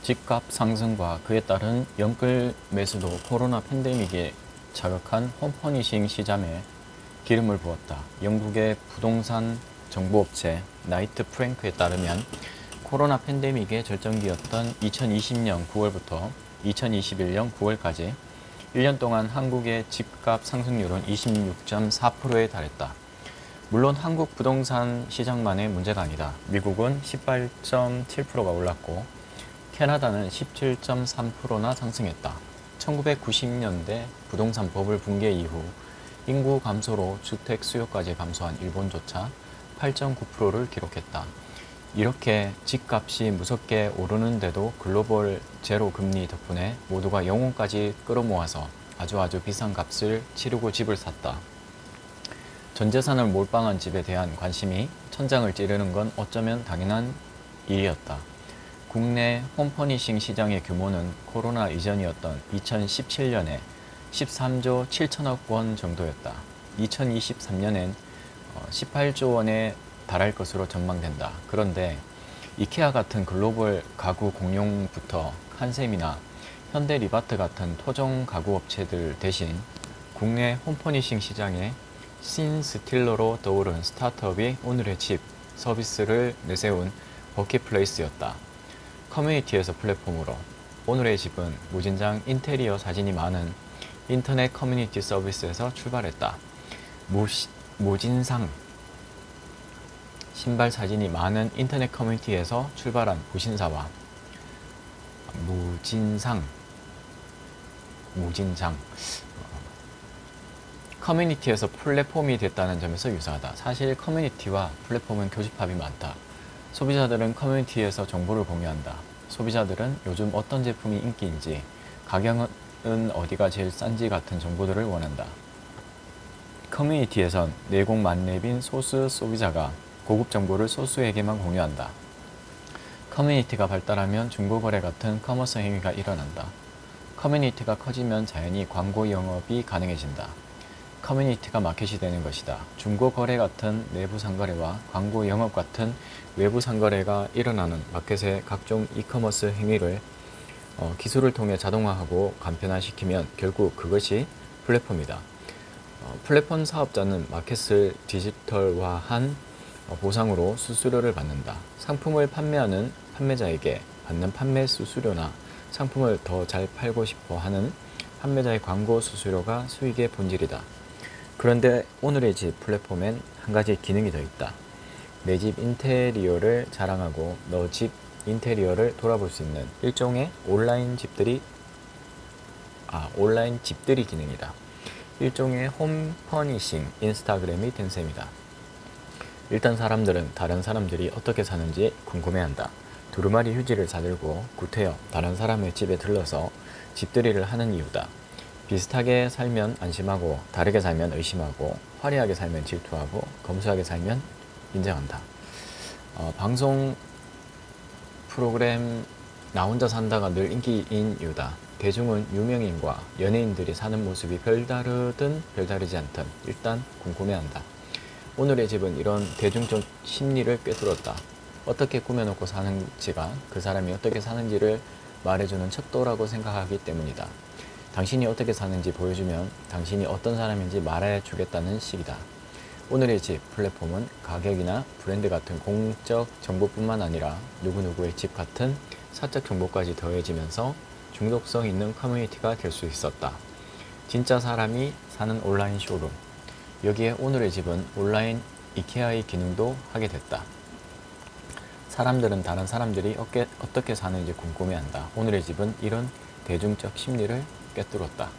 집값 상승과 그에 따른 연끌 매수도 코로나 팬데믹에 자극한 홈퍼니싱 시장에 기름을 부었다. 영국의 부동산 정보업체 나이트 프랭크에 따르면 코로나 팬데믹의 절정기였던 2020년 9월부터 2021년 9월까지 1년 동안 한국의 집값 상승률은 26.4%에 달했다. 물론 한국 부동산 시장만의 문제가 아니다. 미국은 18.7%가 올랐고 캐나다는 17.3%나 상승했다. 1990년대 부동산 버블 붕괴 이후 인구 감소로 주택 수요까지 감소한 일본조차 8.9%를 기록했다. 이렇게 집값이 무섭게 오르는데도 글로벌 제로 금리 덕분에 모두가 영혼까지 끌어모아서 아주 비싼 값을 치르고 집을 샀다. 전 재산을 몰빵한 집에 대한 관심이 천장을 찌르는 건 어쩌면 당연한 일이었다. 국내 홈퍼니싱 시장의 규모는 코로나 이전이었던 2017년에 13조 7천억 원 정도였다. 2023년엔 18조 원에 달할 것으로 전망된다. 그런데 이케아 같은 글로벌 가구 공룡부터 한샘이나 현대리바트 같은 토종 가구 업체들 대신 국내 홈퍼니싱 시장에 신스틸러로 떠오른 스타트업이 오늘의 집 서비스를 내세운 버킷플레이스였다. 커뮤니티에서 플랫폼으로 오늘의 집은 무진장 인테리어 사진이 많은 인터넷 커뮤니티 서비스에서 출발했다. 무진상 신발 사진이 많은 인터넷 커뮤니티에서 출발한 무신사와 무진장 커뮤니티에서 플랫폼이 됐다는 점에서 유사하다. 사실 커뮤니티와 플랫폼은 교집합이 많다. 소비자들은 커뮤니티에서 정보를 공유한다. 소비자들은 요즘 어떤 제품이 인기인지, 가격은 어디가 제일 싼지 같은 정보들을 원한다. 커뮤니티에선 내공 만렙인 소수 소비자가 고급 정보를 소수에게만 공유한다. 커뮤니티가 발달하면 중고거래 같은 커머스 행위가 일어난다. 커뮤니티가 커지면 자연히 광고 영업이 가능해진다. 커뮤니티가 마켓이 되는 것이다. 중고거래 같은 내부 상거래와 광고 영업 같은 외부 상거래가 일어나는 마켓의 각종 이커머스 행위를 기술을 통해 자동화하고 간편화시키면 결국 그것이 플랫폼이다. 플랫폼 사업자는 마켓을 디지털화한 보상으로 수수료를 받는다. 상품을 판매하는 판매자에게 받는 판매 수수료나 상품을 더 잘 팔고 싶어 하는 판매자의 광고 수수료가 수익의 본질이다. 그런데 오늘의 집 플랫폼엔 한 가지 기능이 더 있다. 내 집 인테리어를 자랑하고 너 집 인테리어를 돌아볼 수 있는 일종의 온라인 집들이 기능이다. 일종의 홈퍼니싱 인스타그램이 된 셈이다. 일단 사람들은 다른 사람들이 어떻게 사는지 궁금해한다. 두루마리 휴지를 사들고 구태여 다른 사람의 집에 들러서 집들이를 하는 이유다. 비슷하게 살면 안심하고 다르게 살면 의심하고 화려하게 살면 질투하고 검소하게 살면 인정한다. 방송 프로그램 나 혼자 산다가 늘 인기인 이유다. 대중은 유명인과 연예인들이 사는 모습이 별다르든 별다르지 않든 일단 궁금해한다. 오늘의 집은 이런 대중적 심리를 꿰뚫었다. 어떻게 꾸며놓고 사는지가 그 사람이 어떻게 사는지를 말해주는 척도라고 생각하기 때문이다. 당신이 어떻게 사는지 보여주면 당신이 어떤 사람인지 말해주겠다는 식이다. 오늘의 집 플랫폼은 가격이나 브랜드 같은 공적 정보뿐만 아니라 누구누구의 집 같은 사적 정보까지 더해지면서 중독성 있는 커뮤니티가 될 수 있었다. 진짜 사람이 사는 온라인 쇼룸. 여기에 오늘의 집은 온라인 이케아의 기능도 하게 됐다. 사람들은 다른 사람들이 어떻게 사는지 궁금해한다. 오늘의 집은 이런 대중적 심리를 꿰뚫었다.